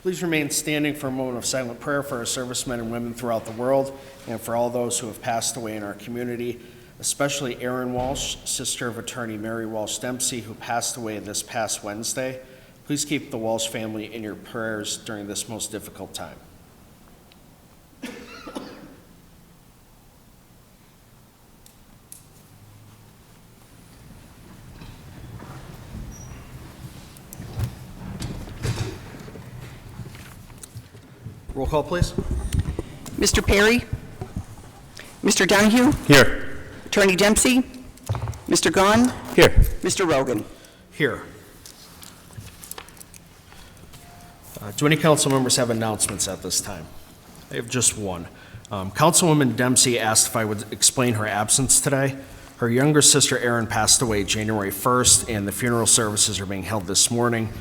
Please remain standing for a moment of silent prayer for our servicemen and women throughout the world and for all those who have passed away in our community, especially Erin Walsh, sister of attorney Mary Walsh Dempsey, who passed away this past Wednesday. Please keep the Walsh family in your prayers during this most difficult time. Roll call, please. Mr. Perry? Mr. Donahue? Here. Attorney Dempsey? Mr. Gaughan? Here. Mr. Rogan? Here. Do any council members have announcements at this time? I have just one. Councilwoman Dempsey asked if I would explain her absence today. Her younger sister Erin passed away January 1st, and the funeral services are being held this morning.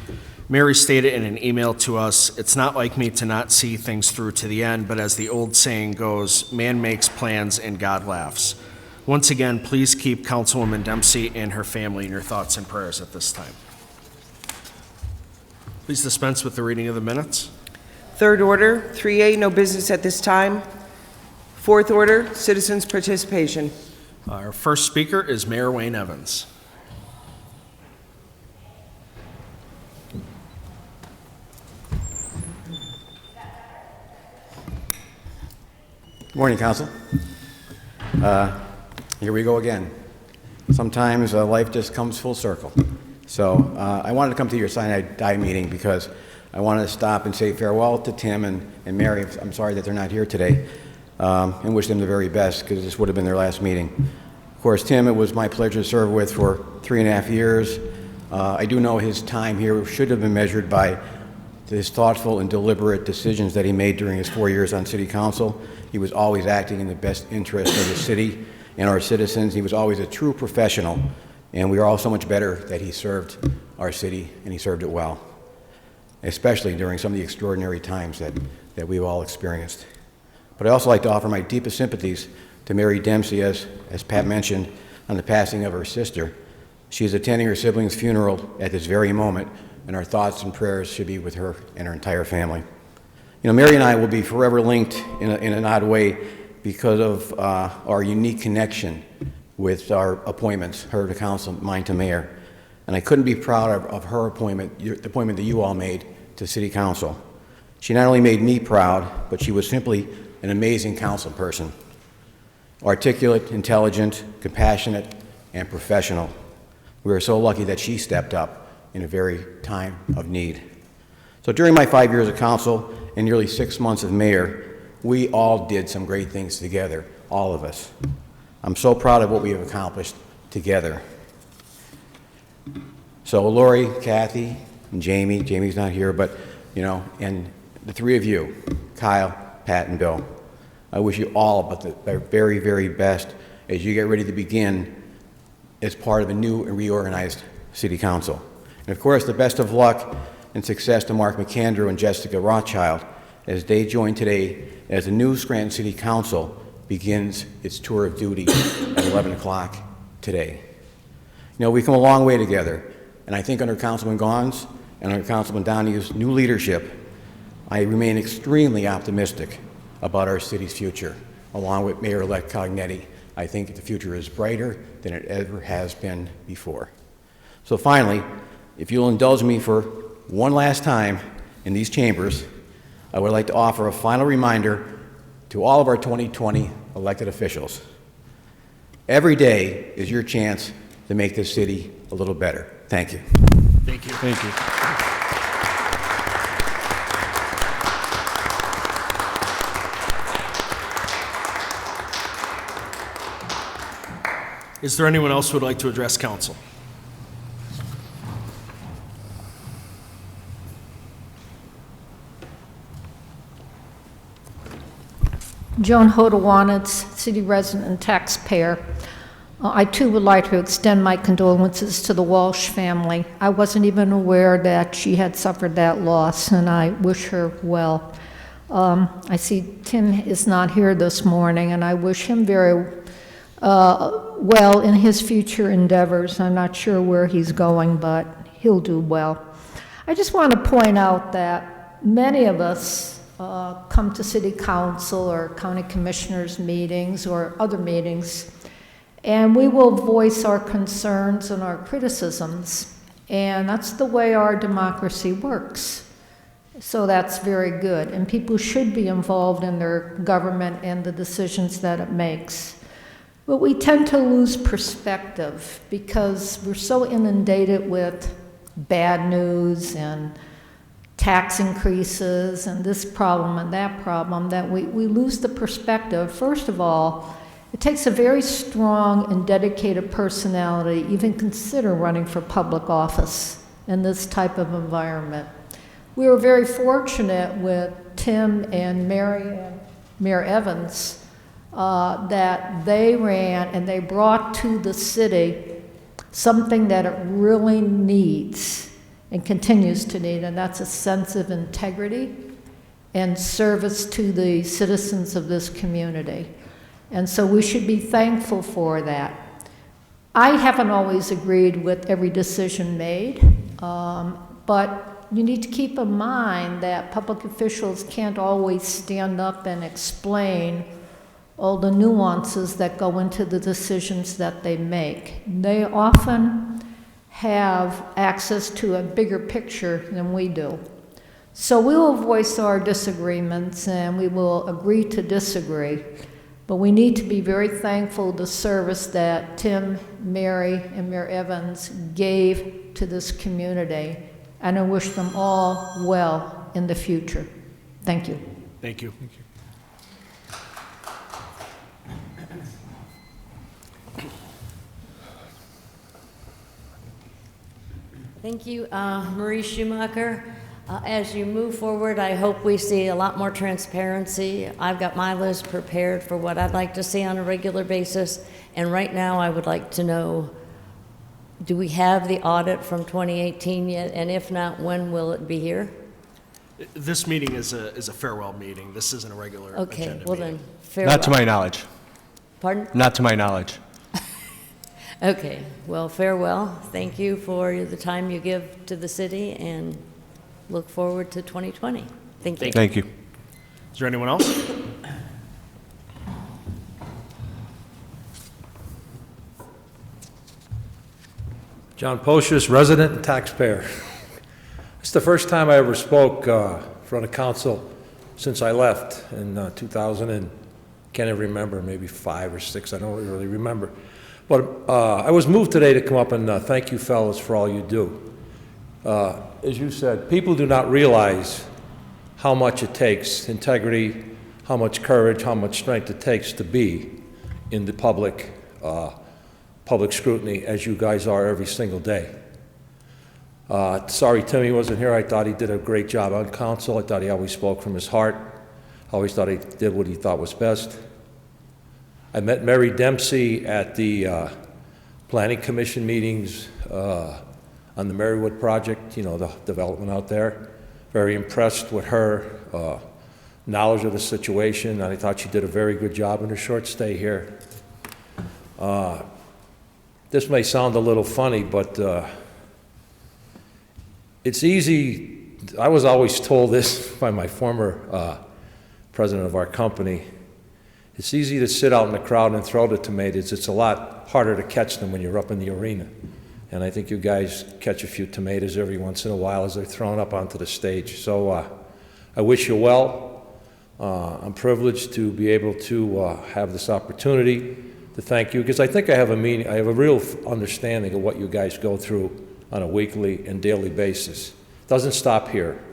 Mary stated in an email to us, "It's not like me to not see things through to the end, but as the old saying goes, man makes plans and God laughs." Once again, please keep Councilwoman Dempsey and her family in your thoughts and prayers at this time. Please dispense with the reading of the minutes. Third order, 3A, no business at this time. Fourth order, citizens' participation. Our first speaker is Mayor Wayne Evans. Morning, Council. Here we go again. Sometimes life just comes full circle. So I wanted to come to your Sine meeting because I wanted to stop and say farewell to Tim and Mary. I'm sorry that they're not here today, and wish them the very best because this would have been their last meeting. Of course, Tim, it was my pleasure to serve with for 3.5 years. I do know his time here should have been measured by his thoughtful and deliberate decisions that he made during his 4 years on City Council. He was always acting in the best interest of the city and our citizens. He was always a true professional, and we are all so much better that he served our city, and he served it well, especially during some of the extraordinary times that we've all experienced. But I'd also like to offer my deepest sympathies to Mary Dempsey, as Pat mentioned, on the passing of her sister. She is attending her sibling's funeral at this very moment, and our thoughts and prayers should be with her and her entire family. You know, Mary and I will be forever linked in an odd way because of our unique connection with our appointments, her to council, mine to mayor. And I couldn't be prouder of her appointment, the appointment that you all made to City Council. She not only made me proud, but she was simply an amazing council person. Articulate, intelligent, compassionate, and professional. We are so lucky that she stepped up in a very time of need. So during my 5 years of council and nearly 6 months of mayor, we all did some great things together, all of us. I'm so proud of what we have accomplished together. So Lori, Kathy, and Jamie's not here, but, you know, and the three of you, Kyle, Pat, and Bill, I wish you all but the very, very best as you get ready to begin as part of a new and reorganized City Council. And of course, the best of luck and success to Mark McAndrew and Jessica Rothschild as they join today as the new Scranton City Council begins its tour of duty at 11 o'clock today. You know, we've come a long way together, and I think under Councilman Gaughan's and under Councilman Donahue's new leadership, I remain extremely optimistic about our city's future. Along with Mayor-elect Cognetti, I think the future is brighter than it ever has been before. So finally, if you'll indulge me for one last time in these chambers, I would like to offer a final reminder to all of our 2020 elected officials. Every day is your chance to make this city a little better. Thank you. Thank you. Thank you. Is there anyone else who would like to address council? Joan Hodawanitz, city resident and taxpayer. I too would like to extend my condolences to the Walsh family. I wasn't even aware that she had suffered that loss, and I wish her well. I see Tim is not here this morning, and I wish him very well in his future endeavors. I'm not sure where he's going, but he'll do well. I just want to point out that many of us come to city council or county commissioners meetings or other meetings, and we will voice our concerns and our criticisms, and that's the way our democracy works. So that's very good, and people should be involved in their government and the decisions that it makes. But we tend to lose perspective because we're so inundated with bad news and tax increases and this problem and that problem that we lose the perspective. First of all, it takes a very strong and dedicated personality to even consider running for public office in this type of environment. We were very fortunate with Tim and Mary and Mayor Evans that they ran and they brought to the city something that it really needs and continues to need, and that's a sense of integrity and service to the citizens of this community. And so we should be thankful for that. I haven't always agreed with every decision made, but you need to keep in mind that public officials can't always stand up and explain all the nuances that go into the decisions that they make. They often have access to a bigger picture than we do. So we will voice our disagreements and we will agree to disagree, but we need to be very thankful for the service that Tim, Mary, and Mayor Evans gave to this community, and I wish them all well in the future. Thank you. Thank you. Thank you. Thank you, Marie Schumacher. As you move forward, I hope we see a lot more transparency. I've got my list prepared for what I'd like to see on a regular basis, and right now I would like to know, do we have the audit from 2018 yet? And if not, when will it be here? This meeting is a farewell meeting. This isn't a regular Okay, agenda well meeting. then, farewell. Not to my knowledge. Pardon? Not to my knowledge. Okay, well, farewell. Thank you for the time you give to the city, and look forward to 2020. Thank you. Thank you. Is there anyone else? John Pocius, resident and taxpayer. It's the first time I ever spoke in front of council since I left in 2000 and can't even remember, maybe 5 or 6, I don't really remember. But I was moved today to come up and thank you fellas for all you do. As you said, people do not realize how much it takes, integrity, how much courage, how much strength it takes to be in the public scrutiny as you guys are every single day. Sorry Timmy wasn't here. I thought he did a great job on council. I thought he always spoke from his heart. I always thought he did what he thought was best. I met Mary Dempsey at the Planning Commission meetings on the Marywood project, you know, the development out there. Very impressed with her knowledge of the situation, and I thought she did a very good job in her short stay here. This may sound a little funny, but it's easy. I was always told this by my former president of our company. It's easy to sit out in the crowd and throw the tomatoes. It's a lot harder to catch them when you're up in the arena. And I think you guys catch a few tomatoes every once in a while as they're thrown up onto the stage. So I wish you well. I'm privileged to be able to have this opportunity to thank you, because I think I have a real understanding of what you guys go through on a weekly and daily basis. It doesn't stop here.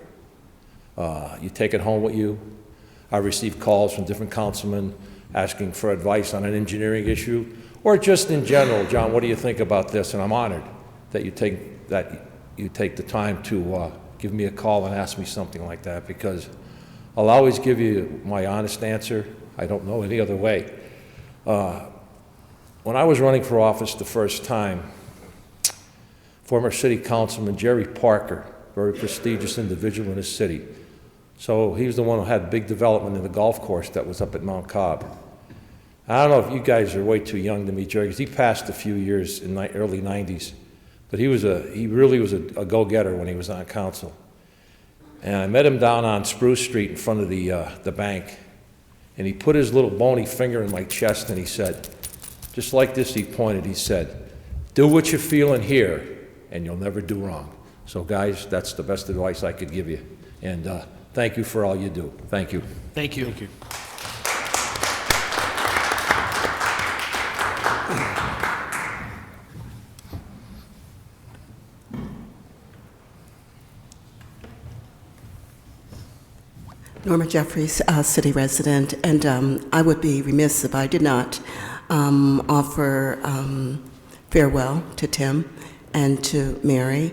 You take it home with you. I receive calls from different councilmen asking for advice on an engineering issue, or just in general, John, what do you think about this? And I'm honored that you take the time to give me a call and ask me something like that, because I'll always give you my honest answer. I don't know any other way. When I was running for office the first time, former city councilman Jerry Parker, very prestigious individual in his city. So he was the one who had big development in the golf course that was up at Mount Cobb. I don't know if you guys are way too young to meet Jerry, because he passed a few years in the early 90s. But he really was a go-getter when he was on council. And I met him down on Spruce Street in front of the bank. And he put his little bony finger in my chest and he said, just like this, he pointed, he said, do what you feel in here and you'll never do wrong. So guys, that's the best advice I could give you. And thank you for all you do. Thank you. Thank you. Thank you. Norma Jeffries, city resident, and I would be remiss if I did not offer farewell to Tim and to Mary.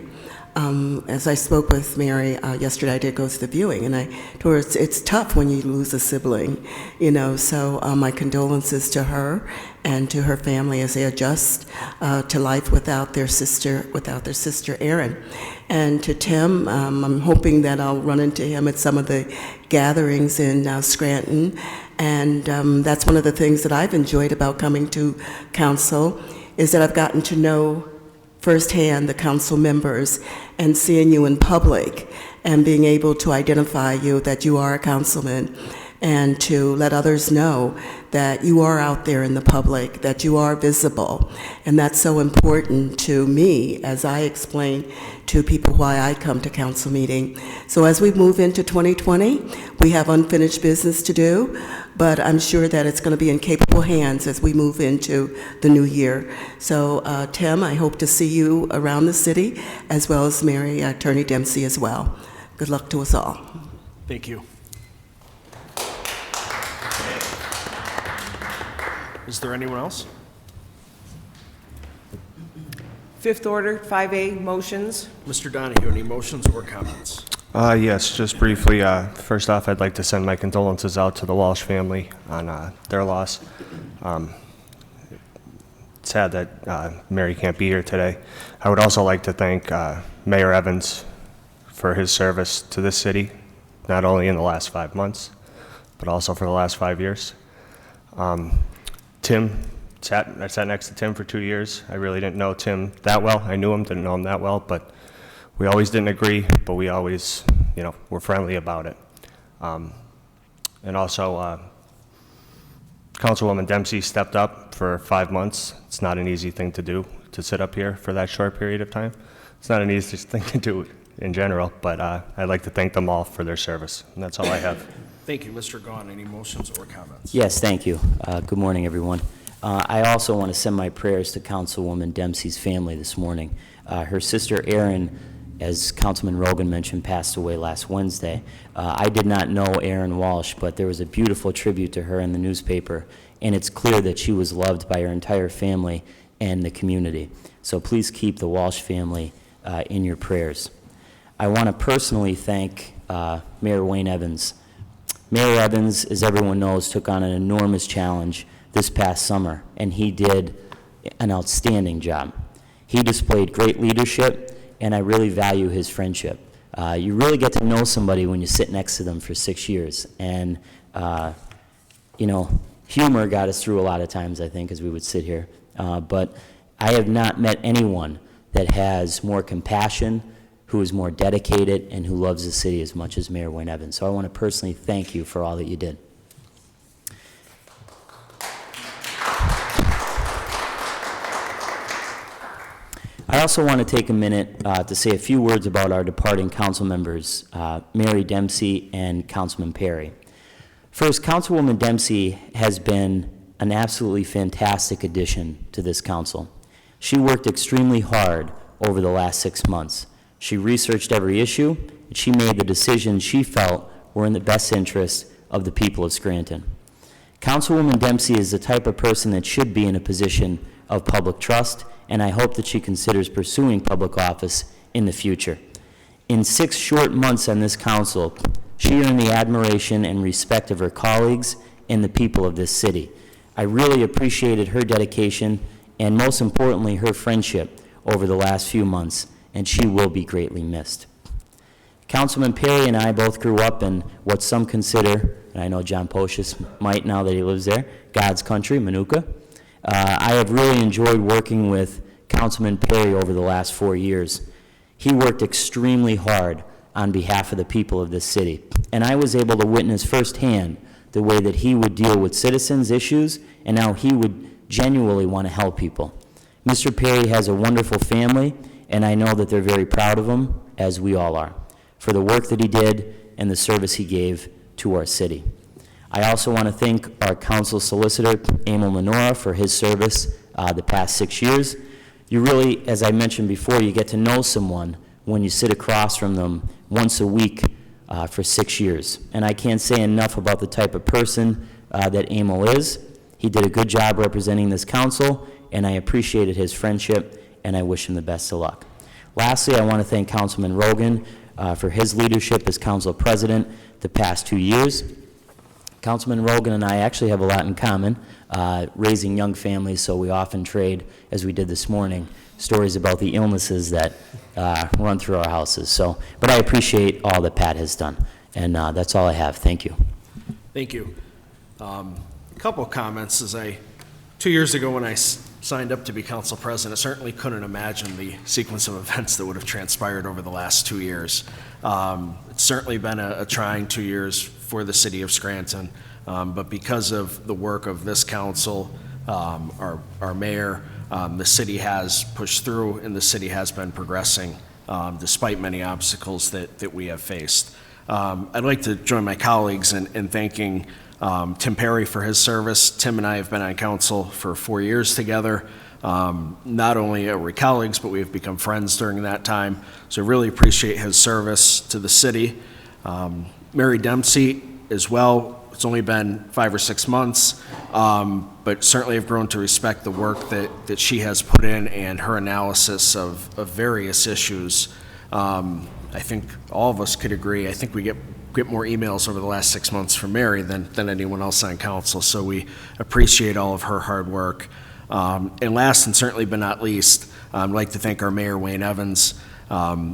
As I spoke with Mary yesterday, I did go to the viewing, and I told her it's tough when you lose a sibling, you know, so my condolences to her and to her family as they adjust to life without their sister Erin. And to Tim, I'm hoping that I'll run into him at some of the gatherings in Scranton, and that's one of the things that I've enjoyed about coming to council, is that I've gotten to know firsthand the council members and seeing you in public and being able to identify you that you are a councilman and to let others know that you are out there in the public, that you are visible. And that's so important to me as I explain to people why I come to council meeting. So as we move into 2020, we have unfinished business to do, but I'm sure that it's going to be in capable hands as we move into the new year. So Tim, I hope to see you around the city, as well as Mary, Attorney Dempsey as well. Good luck to us all. Thank you. Is there anyone else? Fifth order, 5A, motions. Mr. Donahue, any motions or comments? Yes, just briefly. First off, I'd like to send my condolences out to the Walsh family on their loss. It's sad that Mary can't be here today. I would also like to thank Mayor Evans for his service to this city, not only in the last 5 months, but also for the last 5 years. Tim, I sat next to Tim for 2 years. I really didn't know Tim that well. I knew him, didn't know him that well, but we always didn't agree, but we always, were friendly about it. And also, Councilwoman Dempsey stepped up for 5 months. It's not an easy thing to do, to sit up here for that short period of time. It's not an easy thing to do in general, but I'd like to thank them all for their service, and that's all I have. Thank you. Mr. Gaughan, any motions or comments? Yes, thank you. Good morning, everyone. I also want to send my prayers to Councilwoman Dempsey's family this morning. Her sister Erin, as Councilman Rogan mentioned, passed away last Wednesday. I did not know Erin Walsh, but there was a beautiful tribute to her in the newspaper, and it's clear that she was loved by her entire family and the community. So please keep the Walsh family in your prayers. I want to personally thank Mayor Wayne Evans. Mayor Evans, as everyone knows, took on an enormous challenge this past summer, and he did an outstanding job. He displayed great leadership, and I really value his friendship. You really get to know somebody when you sit next to them for 6 years, and humor got us through a lot of times, I think, as we would sit here. But I have not met anyone that has more compassion, who is more dedicated, and who loves the city as much as Mayor Wayne Evans. So I want to personally thank you for all that you did. I also want to take a minute to say a few words about our departing council members, Mary Dempsey and Councilman Perry. First, Councilwoman Dempsey has been an absolutely fantastic addition to this council. She worked extremely hard over the last 6 months. She researched every issue, and she made the decisions she felt were in the best interest of the people of Scranton. Councilwoman Dempsey is the type of person that should be in a position of public trust, and I hope that she considers pursuing public office in the future. In 6 short months on this council, she earned the admiration and respect of her colleagues and the people of this city. I really appreciated her dedication and, most importantly, her friendship over the last few months, and she will be greatly missed. Councilman Perry and I both grew up in what some consider, and I know John Pocius might now that he lives there, God's country, Manuka. I have really enjoyed working with Councilman Perry over the last 4 years. He worked extremely hard on behalf of the people of this city. And I was able to witness firsthand the way that he would deal with citizens' issues and how he would genuinely want to help people. Mr. Perry has a wonderful family, and I know that they're very proud of him, as we all are, for the work that he did and the service he gave to our city. I also want to thank our council solicitor, Emil Menorah, for his service the past 6 years. You really, as I mentioned before, you get to know someone when you sit across from them once a week for 6 years. And I can't say enough about the type of person that Emil is. He did a good job representing this council, and I appreciated his friendship, and I wish him the best of luck. Lastly, I want to thank Councilman Rogan for his leadership as council president the past 2 years. Councilman Rogan and I actually have a lot in common, raising young families, so we often trade, as we did this morning, stories about the illnesses that run through our houses. So, but I appreciate all that Pat has done, and that's all I have. Thank you. Thank you. A couple of comments. 2 years ago when I signed up to be council president, I certainly couldn't imagine the sequence of events that would have transpired over the last 2 years. It's certainly been a trying 2 years for the city of Scranton, but because of the work of this council, our mayor, the city has pushed through and the city has been progressing despite many obstacles that we have faced. I'd like to join my colleagues in thanking Tim Perry for his service. Tim and I have been on council for 4 years together. Not only are we colleagues, but we have become friends during that time. So I really appreciate his service to the city. Mary Dempsey as well. It's only been 5 or 6 months, but certainly I've grown to respect the work that she has put in and her analysis of various issues. I think all of us could agree. I think we get more emails over the last 6 months from Mary than anyone else on council, so we appreciate all of her hard work. And last and certainly but not least, I'd like to thank our mayor, Wayne Evans.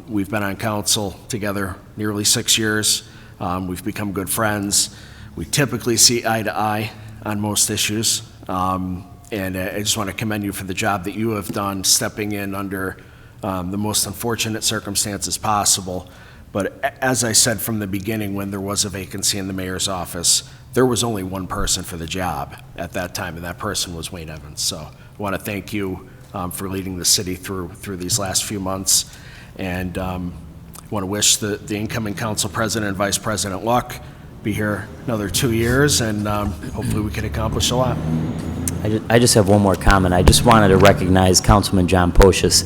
We've been on council together nearly 6 years. We've become good friends. We typically see eye to eye on most issues. And I just want to commend you for the job that you have done stepping in under the most unfortunate circumstances possible. But as I said from the beginning, when there was a vacancy in the mayor's office, there was only one person for the job at that time, and that person was Wayne Evans. So I want to thank you for leading the city through these last few months. And I want to wish the incoming council president and vice president luck. Be here another 2 years, and hopefully we can accomplish a lot. I just have one more comment. I just wanted to recognize Councilman John Pocius.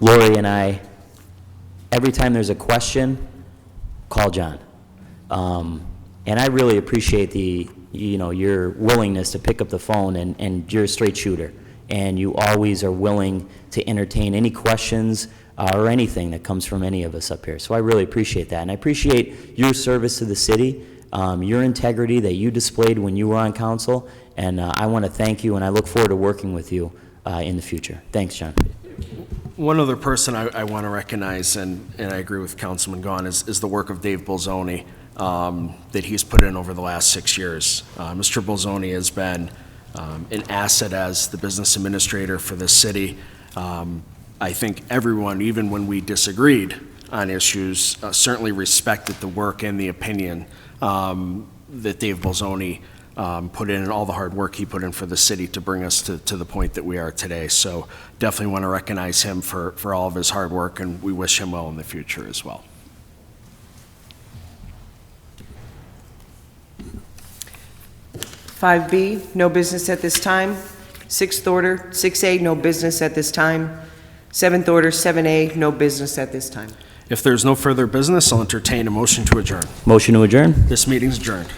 Lori and I, every time there's a question, call John. And I really appreciate your willingness to pick up the phone, and you're a straight shooter. And you always are willing to entertain any questions or anything that comes from any of us up here. So I really appreciate that. And I appreciate your service to the city, your integrity that you displayed when you were on council. And I want to thank you, and I look forward to working with you in the future. Thanks, John. One other person I want to recognize, and I agree with Councilman Gaughan, is the work of Dave Bolzoni that he's put in over the last 6 years. Mr. Bolzoni has been an asset as the business administrator for this city. I think everyone, even when we disagreed on issues, certainly respected the work and the opinion that Dave Bolzoni put in and all the hard work he put in for the city to bring us to the point that we are today. So definitely want to recognize him for all of his hard work, and we wish him well in the future as well. Five B, no business at this time. Sixth order, 6A, no business at this time. Seventh order, 7A, no business at this time. If there's no further business, I'll entertain a motion to adjourn. Motion to adjourn? This meeting's adjourned.